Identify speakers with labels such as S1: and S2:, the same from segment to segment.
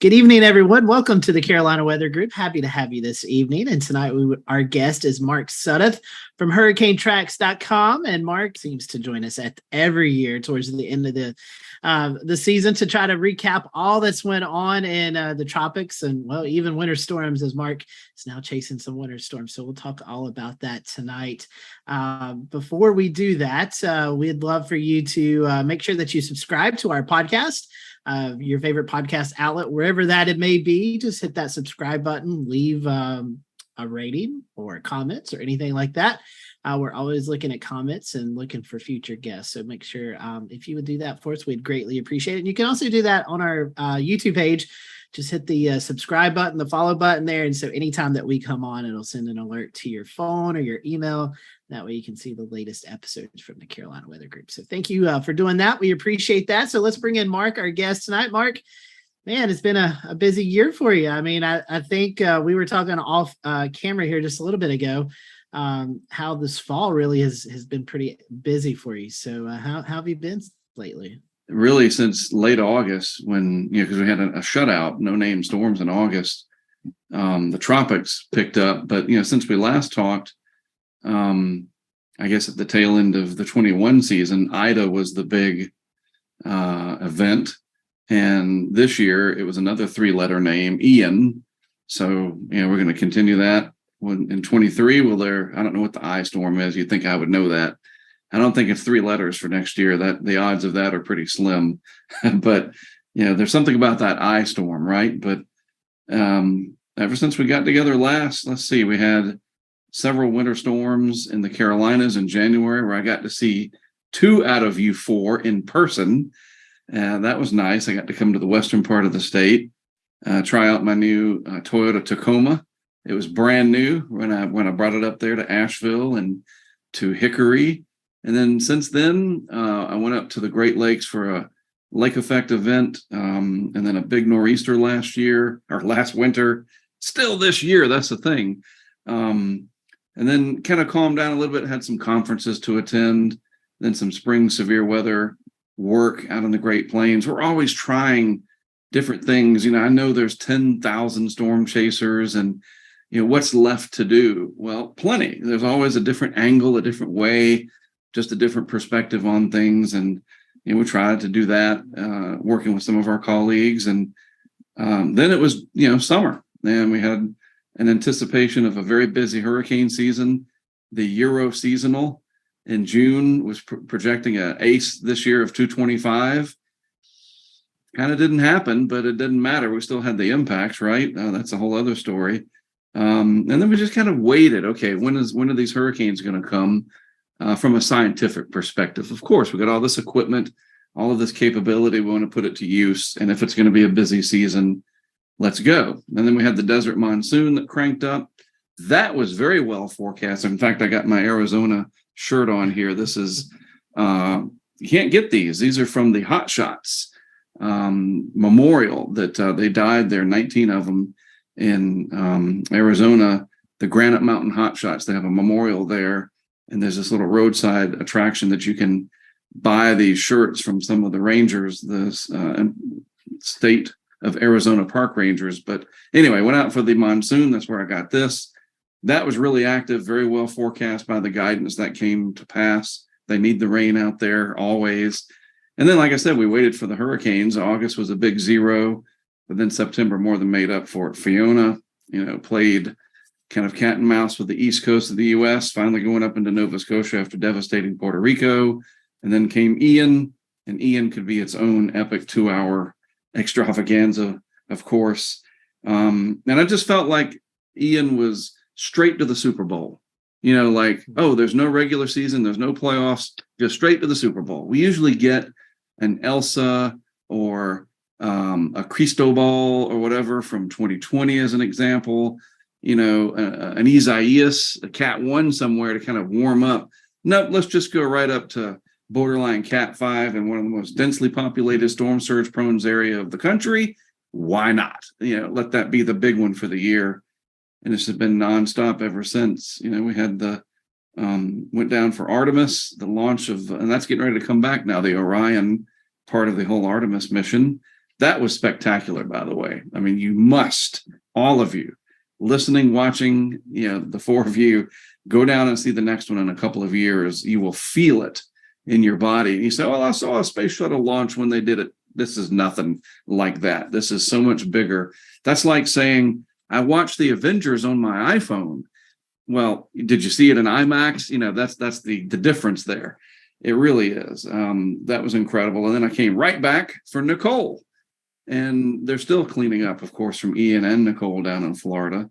S1: Good evening, everyone. Welcome to the Carolina Weather Group. Happy to have you this evening. And tonight, our guest is Mark Sudduth from hurricanetracks.com. And Mark seems to join us every year towards the end of the season to try to recap all that's went on in the tropics and, well, even winter storms, as Mark is now chasing some winter storms. So we'll talk all about that tonight. Before we do that, we'd love for you to make sure that you subscribe to our podcast. Your favorite podcast outlet, wherever that it may be, just hit that subscribe button, leave a rating or comments or anything like that. We're always looking at comments and looking for future guests. So make sure if you would do that for us, we'd greatly appreciate it. And you can also do that on our YouTube page. Just hit the subscribe button, the follow button there. And so anytime that we come on, it'll send an alert to your phone or your email. That way you can see the latest episodes from the Carolina Weather Group. So thank you for doing that. We appreciate that. So let's bring in Mark, our guest tonight. Mark, man, it's been a busy year for you. I mean, I think we were talking off camera here just a little bit ago, how this fall really has been pretty busy for you. So how have you been lately?
S2: Really since late August when, because we had a shutout, no name storms in August, the tropics picked up. But, since we last talked, I guess at the tail end of the 21 season, Ida was the big event. And this year it was another 3-letter name, Ian. So, we're going to continue that. In 23, I don't know what the I storm is. You'd think I would know that. I don't think it's 3 letters for next year. That the odds of that are pretty slim. But there's something about that I storm, right? But ever since we got together last, let's see, we had several winter storms in the Carolinas in January where I got to see 2 out of you 4 in person. That was nice. I got to come to the western part of the state, try out my new Toyota Tacoma. It was brand new when I brought it up there to Asheville and to Hickory. And then since then, I went up to the Great Lakes for a lake effect event, and then a big nor'easter last winter. Still this year, that's the thing. And then kind of calmed down a little bit, had some conferences to attend, then some spring severe weather work out in the Great Plains. We're always trying different things. I know there's 10,000 storm chasers and, what's left to do? Well, plenty. There's always a different angle, a different way, just a different perspective on things. And, we tried to do that, working with some of our colleagues. And then it was, summer. And we had an anticipation of a very busy hurricane season. The Euro seasonal in June was projecting an ace this year of 225. Kind of didn't happen, but it didn't matter. We still had the impacts, right? That's a whole other story. And then we just kind of waited. Okay, when are these hurricanes going to come? From a scientific perspective, of course, we got all this equipment, all of this capability. We want to put it to use. And if it's going to be a busy season, let's go. And then we had the desert monsoon that cranked up. That was very well forecasted. In fact, I got my Arizona shirt on here. This is, you can't get these. These are from the Hot Shots memorial that they died there, 19 of them in Arizona, the Granite Mountain Hot Shots. They have a memorial there. And there's this little roadside attraction that you can buy these shirts from some of the rangers, the state of Arizona park rangers. But anyway, went out for the monsoon. That's where I got this. That was really active, very well forecast by the guidance that came to pass. They need the rain out there always. And then, like I said, we waited for the hurricanes. August was a big 0, but then September more than made up for it. Fiona, played kind of cat and mouse with the east coast of the U.S., finally going up into Nova Scotia after devastating Puerto Rico. And then came Ian, and Ian could be its own epic 2-hour extravaganza, of course. And I just felt like Ian was straight to the Super Bowl. There's no regular season, there's no playoffs, just straight to the Super Bowl. We usually get an Elsa or a Cristobal or whatever from 2020 as an example. An Isaias, a Cat 1 somewhere to kind of warm up. No, let's just go right up to borderline Cat 5 in one of the most densely populated storm surge prone area of the country. Why not? Let that be the big one for the year. And this has been nonstop ever since. We had went down for Artemis, the launch of, and that's getting ready to come back now, the Orion part of the whole Artemis mission. That was spectacular, by the way. I mean, you must, all of you, listening, watching, the four of you, go down and see the next one in a couple of years. You will feel it in your body. And you say, well, I saw a space shuttle launch when they did it. This is nothing like that. This is so much bigger. That's like saying, I watched the Avengers on my iPhone. Well, did you see it in IMAX? That's the difference there. It really is. That was incredible. And then I came right back for Nicole. And they're still cleaning up, of course, from Ian and Nicole down in Florida.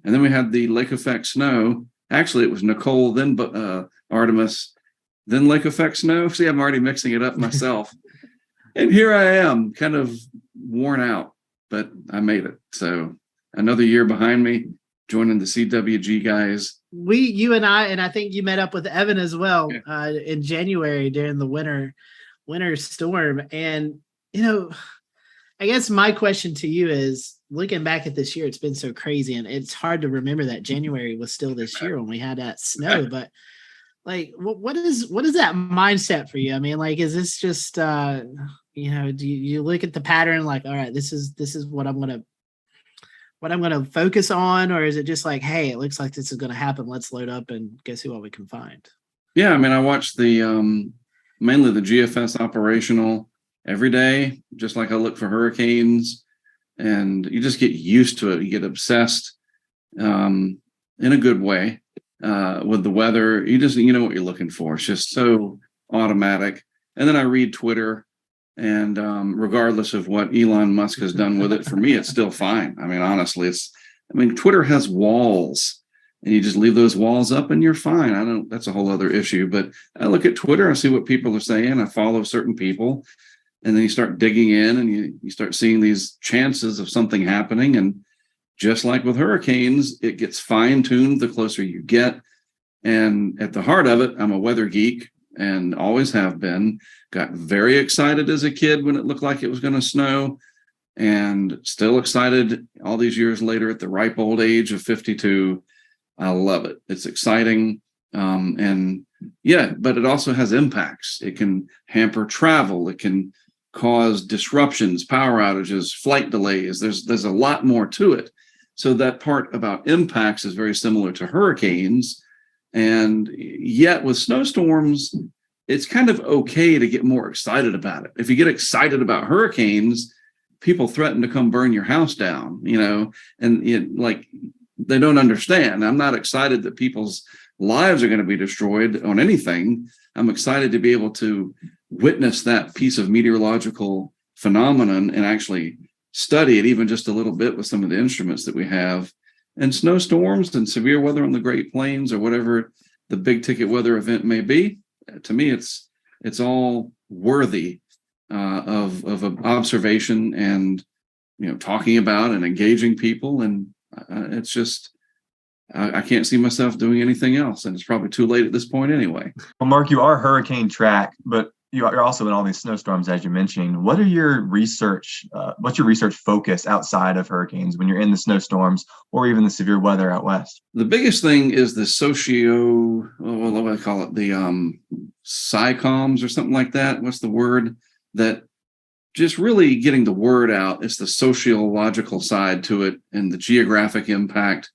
S2: And then we had the lake effect snow. Actually, it was Nicole, then Artemis, then lake effect snow. See, I'm already mixing it up myself. And here I am, kind of worn out, but I made it. So another year behind me, joining the CWG guys.
S1: You and I think you met up with Evan as well in January during the winter storm. And, I guess my question to you is, looking back at this year, it's been so crazy, and it's hard to remember that January was still this year when we had that snow. But like, what is that mindset for you? I mean, like, is this just do you look at the pattern like, all right, this is what I'm gonna focus on, or is it just like, hey, it looks like this is gonna happen, let's load up and go see what we can find?
S2: Yeah, I mean, I watched the mainly the GFS operational every day, just like I look for hurricanes, and you just get used to it. You get obsessed in a good way with the weather. You know what you're looking for. It's just so automatic. And then I read Twitter, and regardless of what Elon Musk has done with it, for me, it's still fine. I mean, honestly, Twitter has walls, and you just leave those walls up and you're fine. That's a whole other issue, but I look at Twitter, I see what people are saying. I follow certain people. And then you start digging in, and you start seeing these chances of something happening. And just like with hurricanes, it gets fine-tuned the closer you get. And at the heart of it, I'm a weather geek and always have been. Got very excited as a kid when it looked like it was going to snow, and still excited all these years later at the ripe old age of 52. I love it. It's exciting. But it also has impacts. It can hamper travel. It can cause disruptions, power outages, flight delays. There's a lot more to it. So that part about impacts is very similar to hurricanes. And yet with snowstorms, it's kind of okay to get more excited about it. If you get excited about hurricanes, people threaten to come burn your house down, and they don't understand. I'm not excited that people's lives are going to be destroyed on anything. I'm excited to be able to witness that piece of meteorological phenomenon and actually study it even just a little bit with some of the instruments that we have. And snowstorms and severe weather on the Great Plains, or whatever the big ticket weather event may be, to me, it's all worthy of observation and talking about and engaging people. And it's just, I can't see myself doing anything else, and it's probably too late at this point anyway.
S3: Well, Mark, you are hurricane track, but you're also in all these snowstorms, as you mentioned. What's your research focus outside of hurricanes when you're in the snowstorms or even the severe weather out west?
S2: The biggest thing is the what do I call it? The SciComms or something like that. What's the word? That just really getting the word out. It's the sociological side to it and the geographic impact,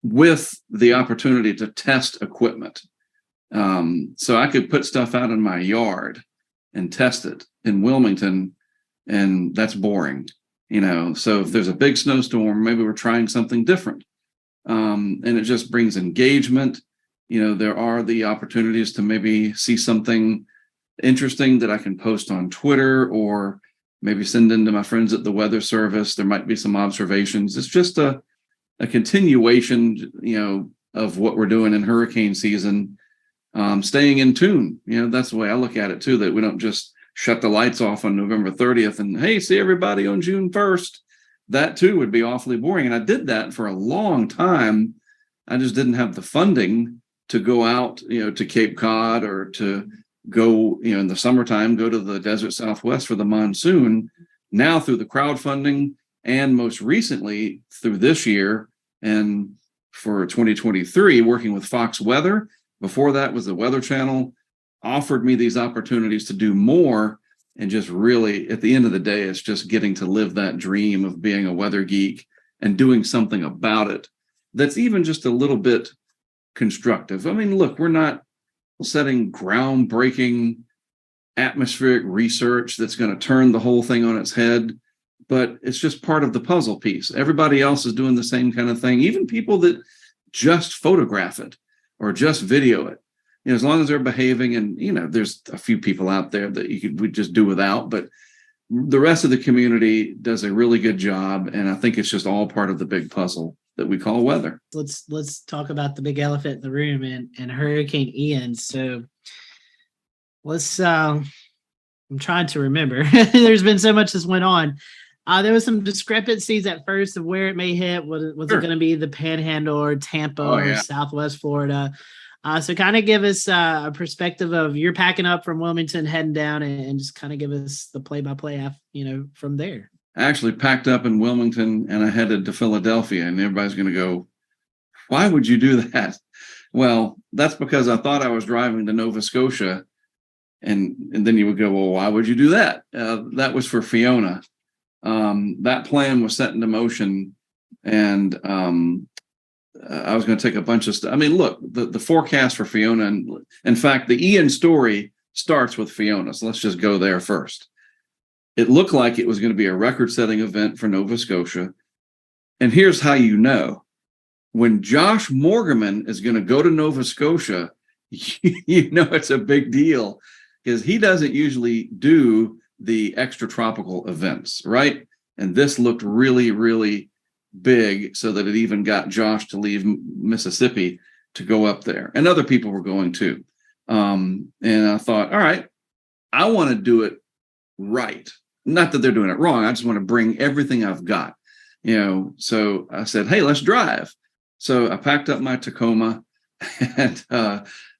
S2: with the opportunity to test equipment. So I could put stuff out in my yard and test it in Wilmington, and that's boring, So if there's a big snowstorm, maybe we're trying something different. And it just brings engagement. There are the opportunities to maybe see something interesting that I can post on Twitter, or maybe send in to my friends at the Weather Service. There might be some observations. It's just a continuation, of what we're doing in hurricane season, staying in tune. That's the way I look at it too, that we don't just shut the lights off on November 30th and, hey, see everybody on June 1st. That too would be awfully boring. And I did that for a long time. I just didn't have the funding to go out, to Cape Cod, or to go, in the summertime, go to the desert Southwest for the monsoon. Now through the crowdfunding, and most recently through this year, and for 2023, working with Fox Weather. Before that was the Weather Channel, offered me these opportunities to do more and just really, at the end of the day, it's just getting to live that dream of being a weather geek and doing something about it that's even just a little bit constructive. I mean, look, we're not setting groundbreaking atmospheric research that's going to turn the whole thing on its head, but it's just part of the puzzle piece. Everybody else is doing the same kind of thing, even people that just photograph it or just video it. You know, as long as they're behaving, and you know, there's a few people out there that we just do without, but the rest of the community does a really good job, and I think it's just all part of the big puzzle that we call weather.
S1: Let's talk about the big elephant in the room and Hurricane Ian. So let's I'm trying to remember. There's been so much that's went on. There was some discrepancies at first of where it may hit. Was
S2: Sure.
S1: it going to be the Panhandle or Tampa or
S2: yeah.
S1: Southwest Florida? So kind of give us a perspective of you're packing up from Wilmington, heading down, and just kind of give us the play-by-play, from there.
S2: I actually packed up in Wilmington and I headed to Philadelphia, and everybody's going to go, why would you do that? Well, that's because I thought I was driving to Nova Scotia, and then you would go, well, why would you do that? That was for Fiona. That plan was set into motion, and I was going to take a bunch of stuff. I mean, look, the forecast for Fiona, and in fact, the Ian story starts with Fiona. So let's just go there first. It looked like it was going to be a record-setting event for Nova Scotia. And here's how you know. When Josh Morgerman is going to go to Nova Scotia, you know it's a big deal, because he doesn't usually do the extratropical events, right? And this looked really, really big, so that it even got Josh to leave Mississippi to go up there, and other people were going too. And I thought, all right, I want to do it right. Not that they're doing it wrong. I just want to bring everything I've got, So I said, hey, let's drive. So I packed up my Tacoma and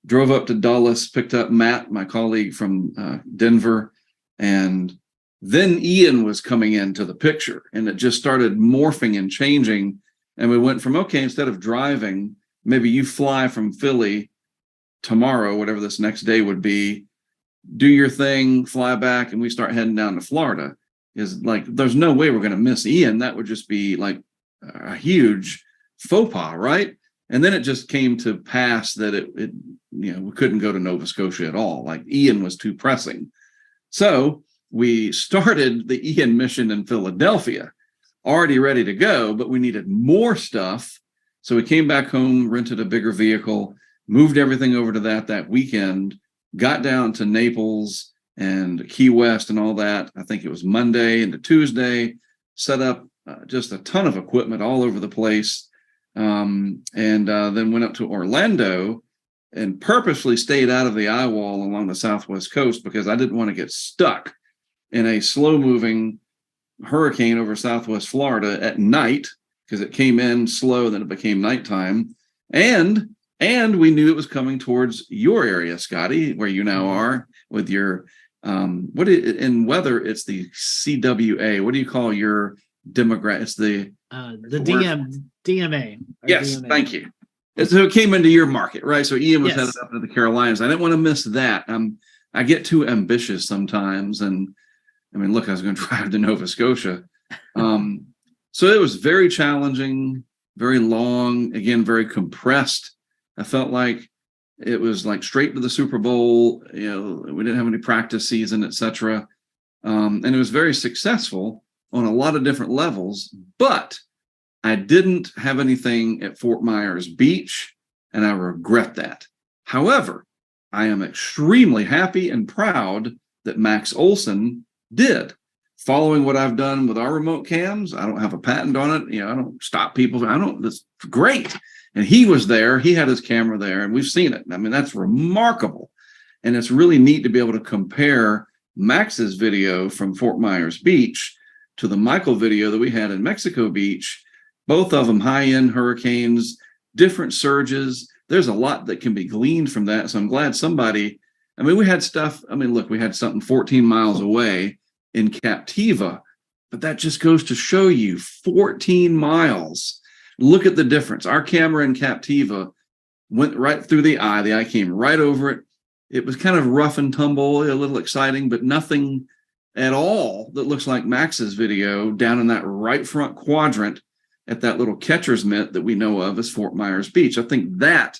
S2: drove up to Dulles, picked up Matt, my colleague from Denver, and then Ian was coming into the picture, and it just started morphing and changing. And we went from, okay, instead of driving, maybe you fly from Philly tomorrow, whatever this next day would be, do your thing, fly back, and we start heading down to Florida. Is like, there's no way we're going to miss Ian. That would just be like a huge faux pas, right? And then it just came to pass that it we couldn't go to Nova Scotia at all. Like, Ian was too pressing. So we started the Ian mission in Philadelphia, already ready to go, but we needed more stuff. So we came back home, rented a bigger vehicle, moved everything over to that weekend, got down to Naples and Key West and all that. I think it was Monday into Tuesday, set up just a ton of equipment all over the place. And then went up to Orlando and purposely stayed out of the eye wall along the Southwest coast, because I didn't want to get stuck in a slow moving hurricane over Southwest Florida at night, because it came in slow, then it became nighttime. And we knew it was coming towards your area, Scotty, where you now are with your, in weather, it's the CWA. What do you call your demographic? It's the DMA. Yes, DMA. Thank you. So it came into your market, right? So Ian was headed up to the Carolinas. I didn't want to miss that. I get too ambitious sometimes. And I mean, look, I was going to drive to Nova Scotia. So it was very challenging, very long, again, very compressed. I felt like it was like straight to the Super Bowl. We didn't have any practice season, etc. And it was very successful on a lot of different levels, but I didn't have anything at Fort Myers Beach, and I regret that. However, I am extremely happy and proud that Max Olson did. Following what I've done with our remote cams, I don't have a patent on it. I don't stop people. That's great. And he was there. He had his camera there, and we've seen it. I mean, that's remarkable. And it's really neat to be able to compare Max's video from Fort Myers Beach to the Michael video that we had in Mexico Beach. Both of them high-end hurricanes, different surges. There's a lot that can be gleaned from that. So I'm glad we had stuff. Look, we had something 14 miles away in Captiva, but that just goes to show you 14 miles. Look at the difference. Our camera in Captiva went right through the eye. The eye came right over it. It was kind of rough and tumble, a little exciting, but nothing at all that looks like Max's video down in that right front quadrant at that little catcher's mitt that we know of as Fort Myers Beach. I think that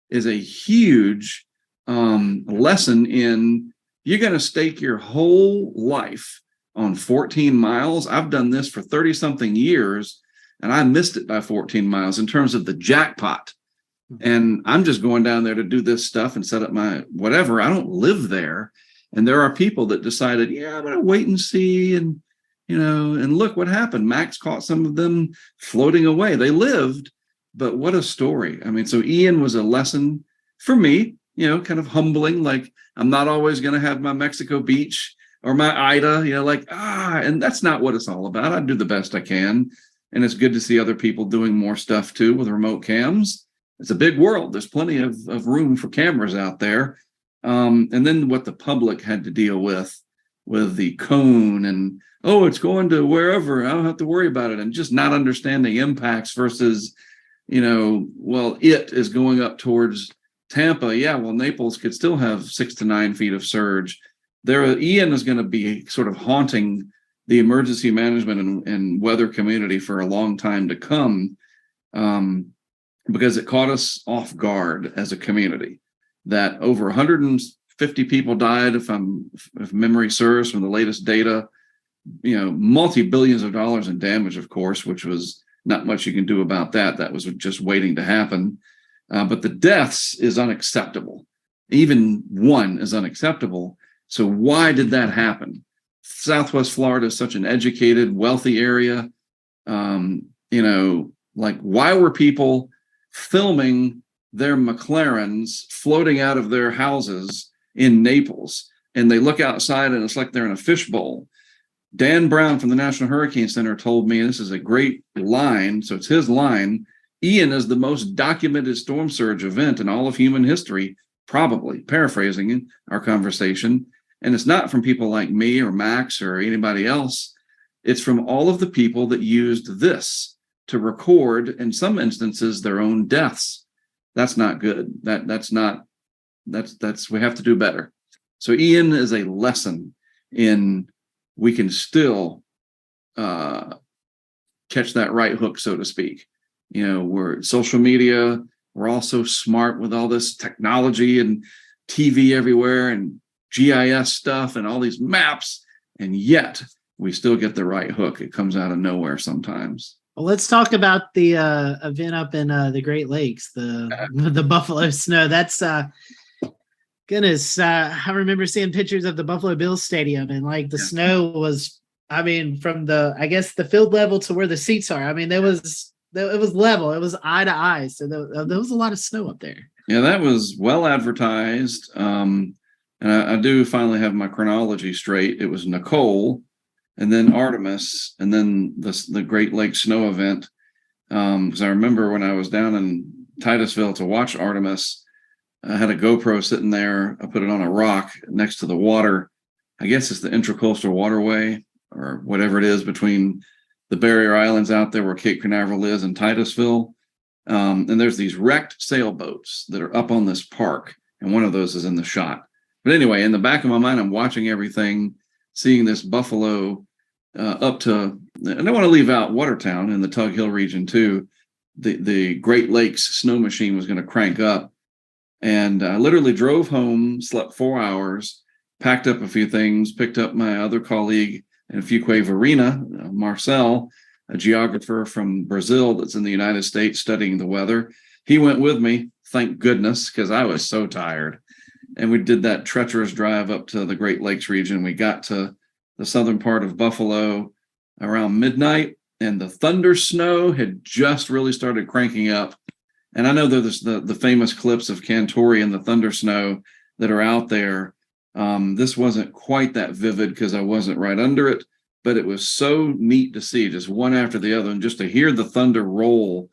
S2: is a huge lesson in, you're going to stake your whole life on 14 miles. I've done this for 30 something years, and I missed it by 14 miles in terms of the jackpot. And I'm just going down there to do this stuff and set up my whatever. I don't live there. And there are people that decided, yeah, I'm going to wait and see. And, and look what happened. Max caught some of them floating away. They lived, but what a story. I mean, so Ian was a lesson for me, kind of humbling. Like, I'm not always going to have my Mexico Beach or my Ida, and that's not what it's all about. I do the best I can. And it's good to see other people doing more stuff too with remote cams. It's a big world. There's plenty of room for cameras out there. And then what the public had to deal with the cone and, it's going to wherever, I don't have to worry about it. And just not understanding impacts versus, it is going up towards Tampa. Yeah, well, Naples could still have 6 to 9 feet of surge. Ian is going to be sort of haunting the emergency management and weather community for a long time to come. Because it caught us off guard as a community, that over 150 people died, if memory serves, from the latest data, multi-billions of dollars in damage, of course, which was not much you can do about that. That was just waiting to happen. But the deaths is unacceptable. Even one is unacceptable. So why did that happen? Southwest Florida is such an educated, wealthy area. Why were people filming their McLarens floating out of their houses in Naples, and they look outside and it's like they're in a fishbowl? Dan Brown from the National Hurricane Center told me, and this is a great line, so it's his line, Ian is the most documented storm surge event in all of human history, probably, paraphrasing our conversation. And it's not from people like me or Max or anybody else. It's from all of the people that used this to record, in some instances, their own deaths. That's not good. That's we have to do better. So Ian is a lesson in, we can still catch that right hook, so to speak. We're social media. We're all so smart with all this technology and TV everywhere and GIS stuff and all these maps. And yet we still get the right hook. It comes out of nowhere sometimes.
S1: Well, let's talk about the event up in the Great Lakes, the Buffalo Snow. That's goodness. I remember seeing pictures of the Buffalo Bills Stadium, and the snow was, from the field level to where the seats are. It was level. It was eye to eye. So there was a lot of snow up there.
S2: Yeah, that was well advertised. And I do finally have my chronology straight. It was Nicole, and then Artemis, and then the Great Lakes Snow event. Because I remember when I was down in Titusville to watch Artemis, I had a GoPro sitting there. I put it on a rock next to the water. I guess it's the Intracoastal Waterway or whatever it is between the barrier islands out there where Cape Canaveral is and Titusville. And there's these wrecked sailboats that are up on this park, and one of those is in the shot. But anyway, in the back of my mind, I'm watching everything, seeing this buffalo up to, I don't want to leave out Watertown in the Tug Hill region too. The Great Lakes snow machine was going to crank up. And I literally drove home, slept 4 hours, packed up a few things, picked up my other colleague in Fuquay Varina, Marcel, a geographer from Brazil that's in the United States studying the weather. He went with me, thank goodness, because I was so tired. And we did that treacherous drive up to the Great Lakes region. We got to the southern part of Buffalo around midnight, and the thunder snow had just really started cranking up. And I know there's the famous clips of Cantori and the thunder snow that are out there. This wasn't quite that vivid because I wasn't right under it, but it was so neat to see just one after the other, and just to hear the thunder roll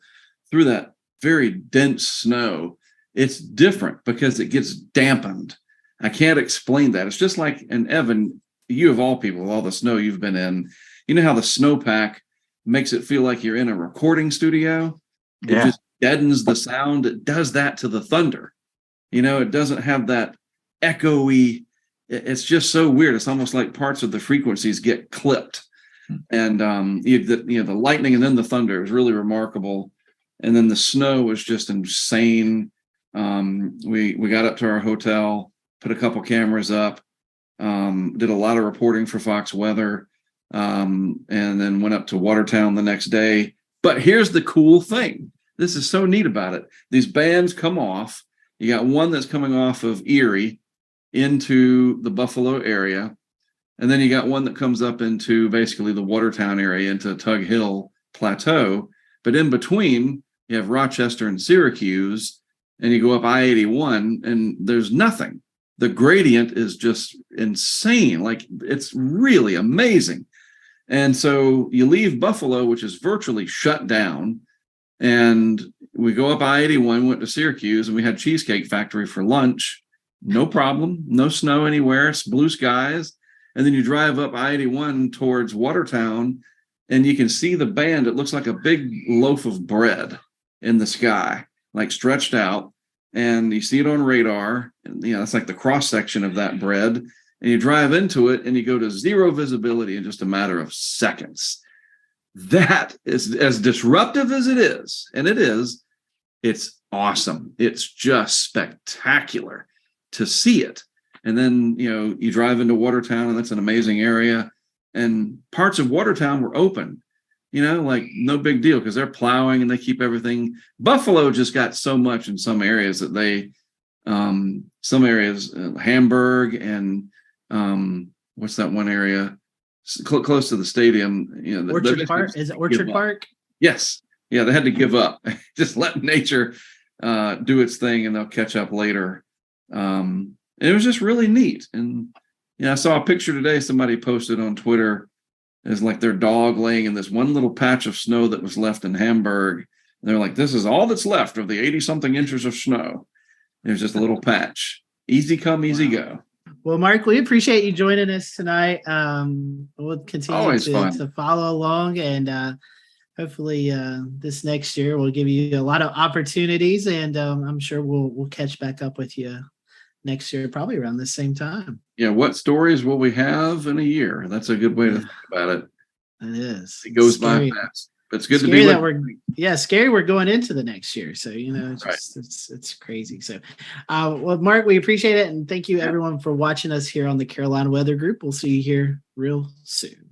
S2: through that very dense snow. It's different because it gets dampened. I can't explain that. It's just like, and Evan, you of all people, with all the snow you've been in, you know how the snowpack makes it feel like you're in a recording studio? Yeah. It just deadens the sound. It does that to the thunder. It doesn't have that echoey, it's just so weird. It's almost like parts of the frequencies get clipped. And the lightning and then the thunder was really remarkable. And then the snow was just insane. We got up to our hotel, put a couple cameras up, did a lot of reporting for Fox Weather, and then went up to Watertown the next day. But here's the cool thing. This is so neat about it. These bands come off. You got one that's coming off of Erie into the Buffalo area. And then you got one that comes up into basically the Watertown area into Tug Hill Plateau. But in between, you have Rochester and Syracuse, and you go up I-81, and there's nothing. The gradient is just insane. Like, it's really amazing. And so you leave Buffalo, which is virtually shut down, and we go up I-81, went to Syracuse, and we had Cheesecake Factory for lunch. No problem. No snow anywhere. It's blue skies. And then you drive up I-81 towards Watertown, and you can see the band. It looks like a big loaf of bread in the sky, like stretched out. And you see it on radar. And, it's like the cross section of that bread. And you drive into it, and you go to zero visibility in just a matter of seconds. That is as disruptive as it is. And it is. It's awesome. It's just spectacular to see it. And then, you drive into Watertown, and that's an amazing area. And parts of Watertown were open, like no big deal because they're plowing and they keep everything. Buffalo just got so much in some areas that they, some areas, Hamburg and what's that one area close to the stadium?
S1: Orchard Park? Is it Orchard Park?
S2: Yes. Yeah, they had to give up. Just let nature do its thing, and they'll catch up later. And it was just really neat. And I saw a picture today somebody posted on Twitter. It's like their dog laying in this one little patch of snow that was left in Hamburg. And they're like, this is all that's left of the 80-something inches of snow. There's just a little patch. Easy come, easy go.
S1: Well, Mark, we appreciate you joining us tonight. We'll continue to follow along, and hopefully this next year we'll give you a lot of opportunities, and I'm sure we'll catch back up with you next year, probably around the same time.
S2: Yeah, what stories will we have in a year? That's a good way to think about it.
S1: It is.
S2: It goes by fast. But it's good to be
S1: with scary we're going into the next year. So, it's crazy. So, well, Mark, we appreciate it. And thank you everyone for watching us here on the Carolina Weather Group. We'll see you here real soon.